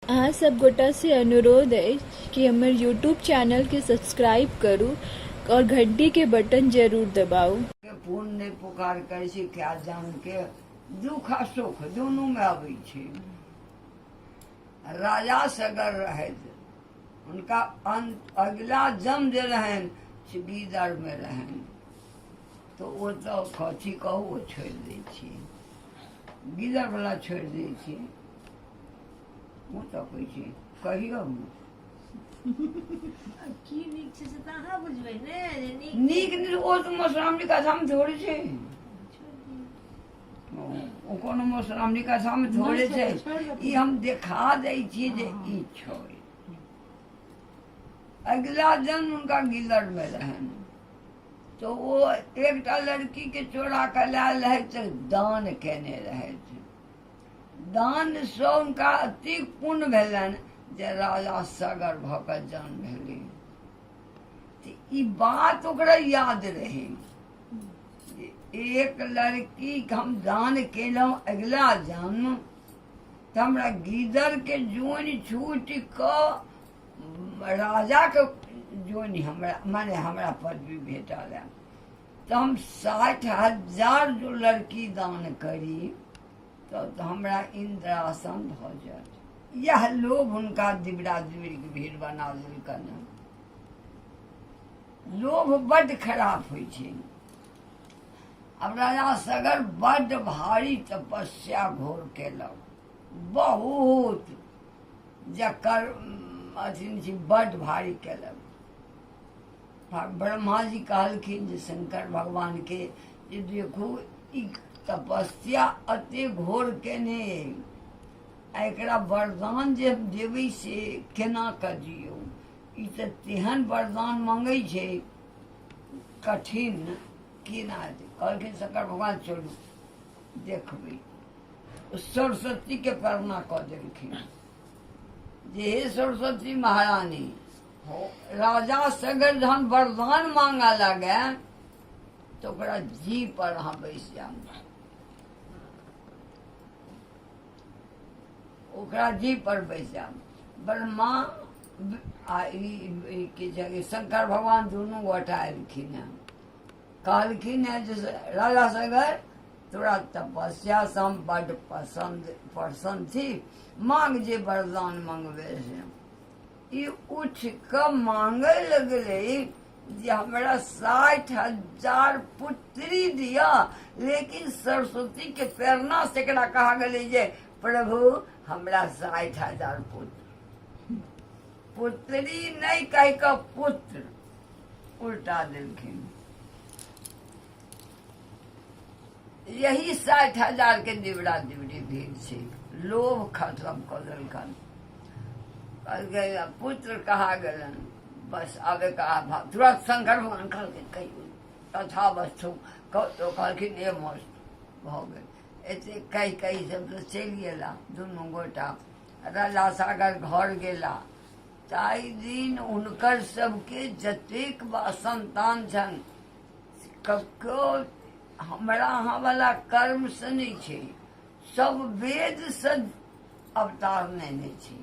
अहाँ सब गोटा से अनुरोध है कि हमर यूट्यूब चैनल के सब्सक्राइब करू और घंटी के बटन जरूर दबाऊ। पुण्य पुकार करे छै क्या जान के दुख आ सुख दोनों में आबै छै। राजा सगर रहे उनका अगला जन्म जे रहन से गीदड़ में रहन, तो वो तो कथी कहू वो छोड़ दै छियै, गीदड़ वाला छोड़ दै छियै। वो तो कहै छै कहियो की नीक छै से तऽ अहाँ बुझबै ने जे नीक नीक नीक ओ तो मधुश्रावणी कथा में थोड़े छै, ओ कोनो मधुश्रावणी कथा में थोड़े छै। ई हम देखा दै छियै जे ई छोड़। अगला जन्म उनका गिलड़ में रहन, तो वो एक लड़की के चोरा के लायल रहे तो दान केने रहे। दान से उनका अति पुण्य भेलन जे राजा सगर भऽ कऽ जन्म भेलै। ई बात ओकरा याद रहे, एक लड़की के हम दान केलहुँ अगला जन्म तो हमरा गीदड़ के जोनि छूट क राजा के जोनि हमरा माने हमरा पदवी भेटल है। तो हम 60,000 जो लड़की दान करी तो हमरा इंद्रासन भ जात। यह लोभ उनका दिबड़ा दिबड़ी के भीड़ बना देलकन। लोभ बड्ड खराब होइ छै। अब राजा सगर बड्ड भारी तपस्या घोर केलक, बहुत जकर अथी बड्ड भारी केलक। ब्रह्मा जी कहलखिन जे शंकर भगवान के जे देखू ई तपस्या अते घोर केने, एकरा वरदान जे देबै से केना कऽ दियौ। ई तऽ तेहन वरदान मांगै छै कठिन केना हेतै। कहलखिन शंकर भगवान चलू देखबै। सरस्वती के प्रार्थना कऽ देलखिन जे हे सरस्वती महारानी, राजा सगर जहन वरदान मांगा लगे तो ओकरा जी पर अहाँ बैस जाऊ, ओकरा जी पर बैस जाऊ। ब्रह्मा के जगह शंकर भगवान दोनों गोटा एलखिन है, कहलखिन है जे राजा सगर तोरा तपस्या से हम बड्ड प्रसन्न थी, मांग जे वरदान मंगबे से। ई उठ क मांगे लगले जे हमरा 60,000 पुत्री दिया, लेकिन सरस्वती के प्रेरणा से एकरा कहा गले जे प्रभु हमरा 60,000 पुत्र, पुत्री नहीं कह के पुत्र उल्टा देलखिन। यही 60,000 के दिवड़ा दिवड़ी भीड़ छै। लोभ खत्म कर देलकन, पुत्र कहा गलन, बस आगे कहा तुरंत शंकर भगवान कहलखिन कहियो तथा वस्तु तो कहलखिन ए मस्त भ गेल। एते कही सब तो चलि गेला दुनू गोटा। राजा सागर घर गेला, ताहि दिन हुनकर सबके जतेक संतान छन कको हमरा अहाँ वाला कर्म से नहीं छै, सब वेद से अवतार लेने छै।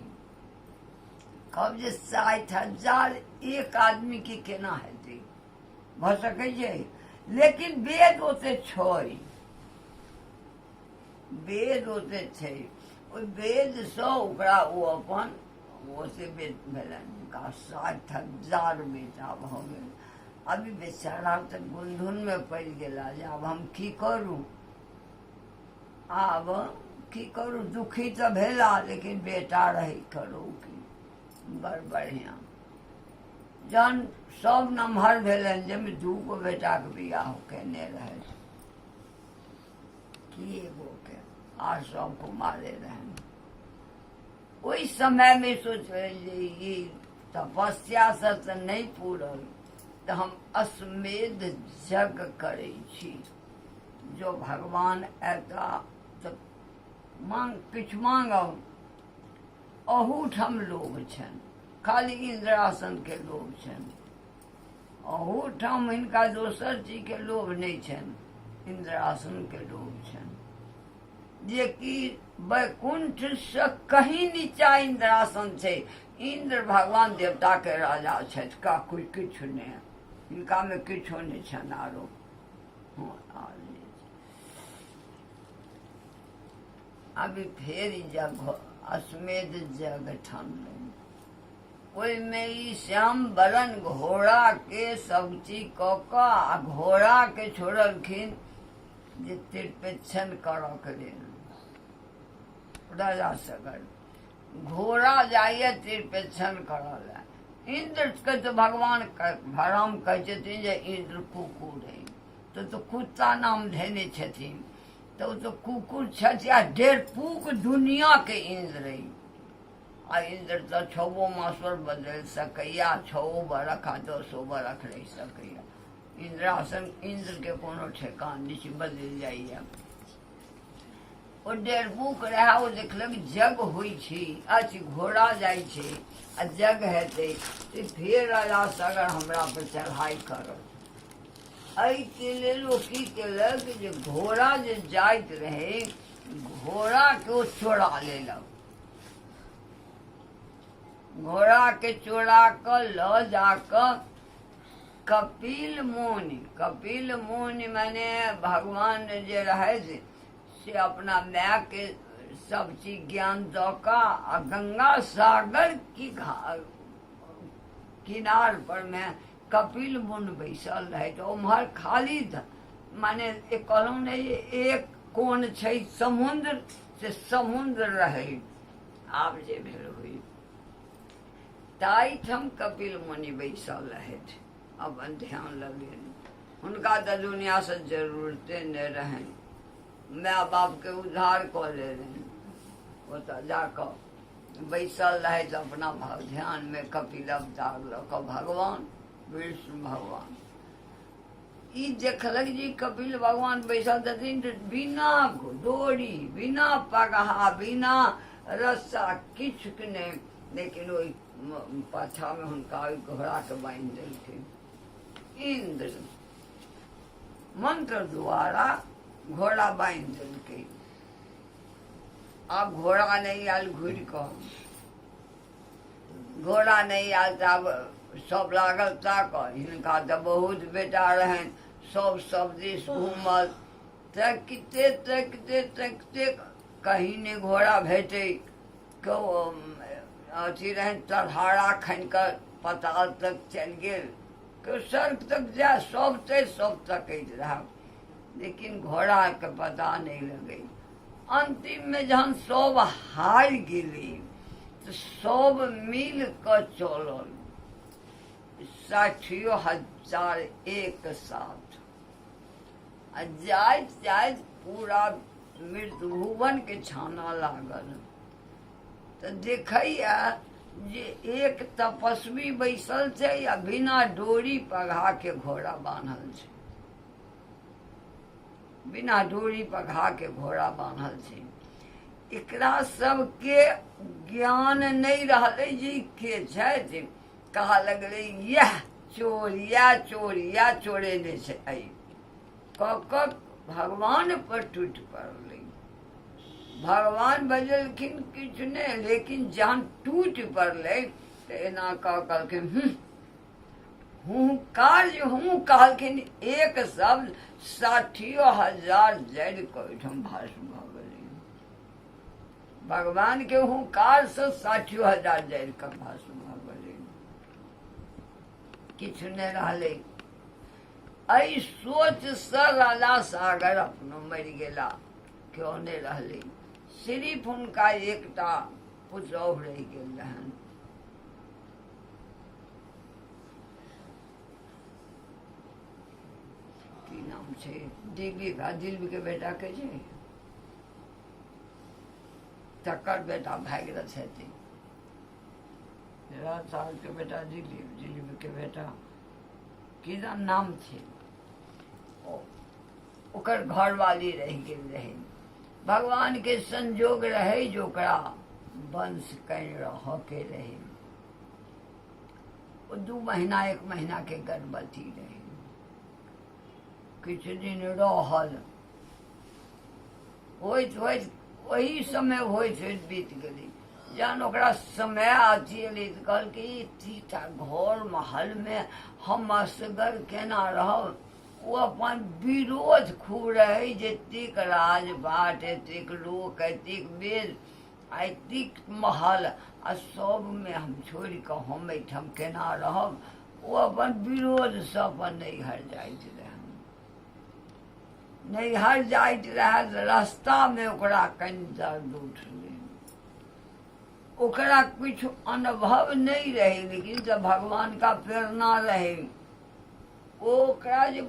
कब जे 60,000 एक आदमी के केना हेतै, भ सकै छै। लेकिन वेद ओते छै, वेद ओते छै। ओहि वेद से ओकरा ओ अपन ओसे वेद भेलन, हुनका 60,000 बेटा भ गेल। अभी बेचारा तऽ गुंधुन में पड़ि गेला जे आब हम की करू, आब की करू। दुखी तऽ भेला, लेकिन बेटा रही करू की बड़ बढ़िया। जहन सब नमहर भेलन, जाहिमे 2 गो बेटा के बियाह केने रहे, कि एगो के आर सब कुमारे रहन। ओहि समय में सोचे जे ई तपस्या से तऽ नहीं पूरल, तो हम अश्वमेध यज्ञ करे छी। जो भगवान ऐता तो मांग किछ मांगब, अहूठाम लोभ छन, खाली इंद्रासन के लोभ छन। अहूठाम हिनका दोसर चीज के लोभ नहीं छन, इंद्रासन के लोभ छन। जे कि वैकुंठ से कहीं नीचा इंद्रासन छै। इंद्र भगवान देवता के राजा छथि, का कोई किछु नहीं, इनका में किछु नहीं छनि आरो। अभी फेर ई जग अश्वमेध जग ठानलनि, ओहिमे ई श्याम बरन घोड़ा के सब चीज कऽ कऽ आ घोड़ा के छोड़लखिन जे तिरपेच्छन करऽ के लेल। राजा सगर घोड़ा जाइए तिरपेच्छन करऽ लए। इंद्र के तो भगवान भराम कहै छथिन जे इंद्र कुकुर है, तो कुत्ता नाम धेने छथिन, तो कुकुर छथि आ 1.5 पूक दुनिया के इंद्र है। आ इंद्र तो 6 मास पर बदल सकैया, 6 बरख आ 10 बरख रहि सकैया। इंद्रासन इंद्र के कोनो ठेकान नहीं छै, बदल जाइए। ओ 1.5 पूक रहे, ओ देखलक जग होइ छै, अछि घोड़ा जाइ छै आ जग हेतै तऽ फेर राजा सगर हमरा पर चढ़ाई करत। एहि के लेल ओ की केलक जे घोड़ा जे जाइत रहे, घोड़ा के ओ चोरा लेलक। घोड़ा के चोरा कर ल जाकर कपिल मुनि माने भगवान जे रहे से अपना माय के सब चीज ज्ञान दऽ कऽ आ गंगा सागर की किनार पर में कपिल मुनि बैसल रहे। तो उम्हर खाली माने कहलहुँ नहीं, एक कोन छै समुद्र, से समुद्र रहे। आब जे भेल हुई ताहिठाम कपिल मुनि बैसल रहथि, अपन ध्यान लगेने। हुनका तऽ दुनिया से जरूरते नहीं रहनि, माय बाप के उद्धार कऽ लेलनि। ओतऽ जाकऽ बैसल रहथि अपना ध्यान में। कपिल अवतार लऽ कऽ भगवान विष्णु भगवान ई देखलक जी कपिल भगवान बैसल छथिन, बिना डोरी, बिना पगहा, बिना रस्सा, किछु के नहीं, लेकिन ओहि पाछा में हुनका घोड़ा के बांधि देलखिन। इंद्र मंत्र द्वारा घोड़ा बांधि देलकै। अब घोड़ा नहीं आयल घुरि कऽ, घोड़ा नहीं आयल तऽ आब सब लागल ताकऽ। हिनका तऽ बहुत बेटा रहनि, सब दिस घूमल, तकते तकते तकते कहीं ने घोड़ा भेटे। अथी रहनि तरहारा खनि कऽ पताल तक चलि गेल, केओ स्वर्ग तक जाए, सब तकैत रहे, लेकिन घोड़ा के पता नहीं लगे। अंतिम में जहन सब हारि गेलै तऽ सब मिल कऽ चलल, 60,000 एक साथ। आ जाइत जाइत पूरा मृत्यु भुवन के छाना लागल। तऽ देखैया जे एक तपस्वी बैसल छै या बिना डोरी पगहा के घोड़ा बान्हल छै, बिना डोरी पगहा के घोड़ा बान्हल छै। एकरा सबके ज्ञान नहीं रहलै जे के छथि। कहा लगले यह चोरिया चोरेने छै। कऽ भगवान पर टूटि पड़लै। भगवान बजलखिन किछु नहीं, लेकिन जहन टूटि पड़लै तऽ एना कहलखिन हुँकार जे हूँ कहलखिन, एक शब्द 60,000 जड़ि कऽ ओहिठाम भस्म भऽ गेलै। भगवान के हुँकार से 60,000 जड़ि कऽ भस्म भऽ गेलै, किछु नहीं रहलै। एहि सोच से राजा सागर अपनो मरि गेला, क्यों नहीं रहलै। सिर्फ हुनका एकटा पुतौह रहि गेल रहनि। की नाम छै, दिल्ली के बेटा के छै, तकर बेटा भागीरथ हेतै। 13 साल के बेटा दिलीप के बेटा की नाम छै, ओकर घरवाली रहि गेल रहे। भगवान के संजोग रहे जो ओकरा वंश कहीं रह के रहे। वो 2 महीना 1 महीना के गर्भवती रहे। कुछ दिन रहल, होइत होइत वही समय होइत होइत बीत गेलै। जहन ओकरा समय अथी एलै तऽ कहलकै तीटा घर महलमे हम असगर केना रहब। ओ अपन विरोध खूब रहै जे एतेक राजबाट, एतेक लोक, एतेक वेद, एतेक महल आ सबमे हम छोड़ि कऽ हम एहिठाम केना रहब। ओ अपन विरोधसँ अपन नैहर जाइत रहए। नैहर जाइत रहए तऽ रास्तामे ओकरा कनि दर्द उठलै। ओकरा कुछ अनुभव नहीं रहे, लेकिन जब भगवान का प्रेरणा रहे, ओकरा जे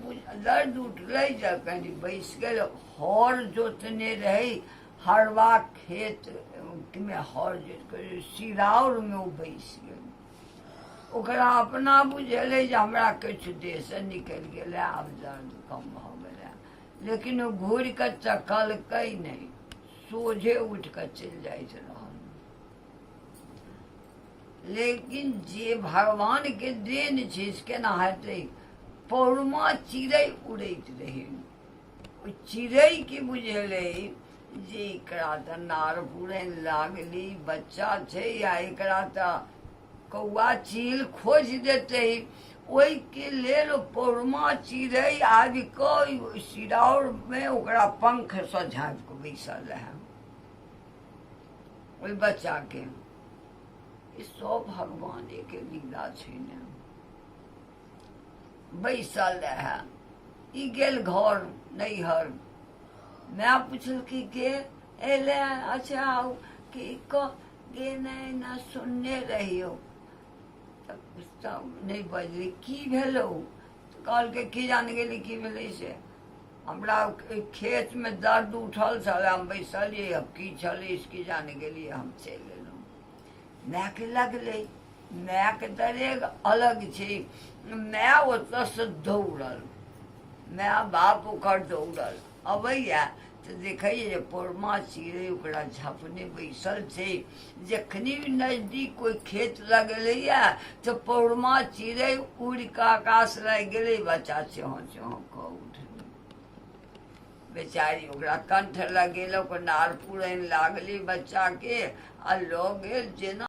दर्द उठलै जब कनि बैस गेल, हर जोतने रहे, हरवा खेत में हर जोत सिराउरमे ओ बैस गेल। ओकरा अपना बुझेलै जे हमरा किछु देहसँ निकलि गेलै, आब दर्द कम भऽ गेलै, लेकिन ओ घुरि कऽ तकलकै नहि, सोझे उठि कऽ चलि जाइत रहल। लेकिन जे भगवान के देन छै से केना हेतै। पौरमा चिड़ै उड़ैत रहै, ओ चिड़ै के बुझेलै जे एकरा तऽ नार पुरैन लागलै, बच्चा छै आ एकरा तऽ कौआ चील खोजि देतै। ओहिके लेल पौरमा चिड़ै आबि कऽ सिरौरमे ओकरा पंखसँ झाँपि कऽ बैसल रहै ओहि बच्चाके। ई सब भगवाने के लीला छै ने। बैसल रहे, ई गेल घर नैहर, माय पुछलकै के एले, अच्छा आउ कि गे नहि ना सुनने रहियो। तब नहीं बजलै, की भेलौ? तऽ कहलकै की जान गेली की भेलै से, हमरा खेतमे दर्द उठल छल, हम बैसलियै, अब की छलै की जान गेलियै, हम चलि एलहुँ। मायके लगलै, मायके दरेग अलग छै। माय ओतऽसँ दौड़ल, माय बाप ओकर दौड़ल अबैया तऽ देखैया जे पौरमा चिड़ै ओकरा झपने बैसल छै। जखनी नजदीक कोइ खेत लगलैया तऽ पौरमा चिड़ै उड़ि कऽ आकाश लागि गेलै, बच्चा चौं चौं कऽ उठलै। बेचारी ओकरा कंठ लगेलक, नार पुरैन लागलै बच्चाके आ लऽ गेल जेना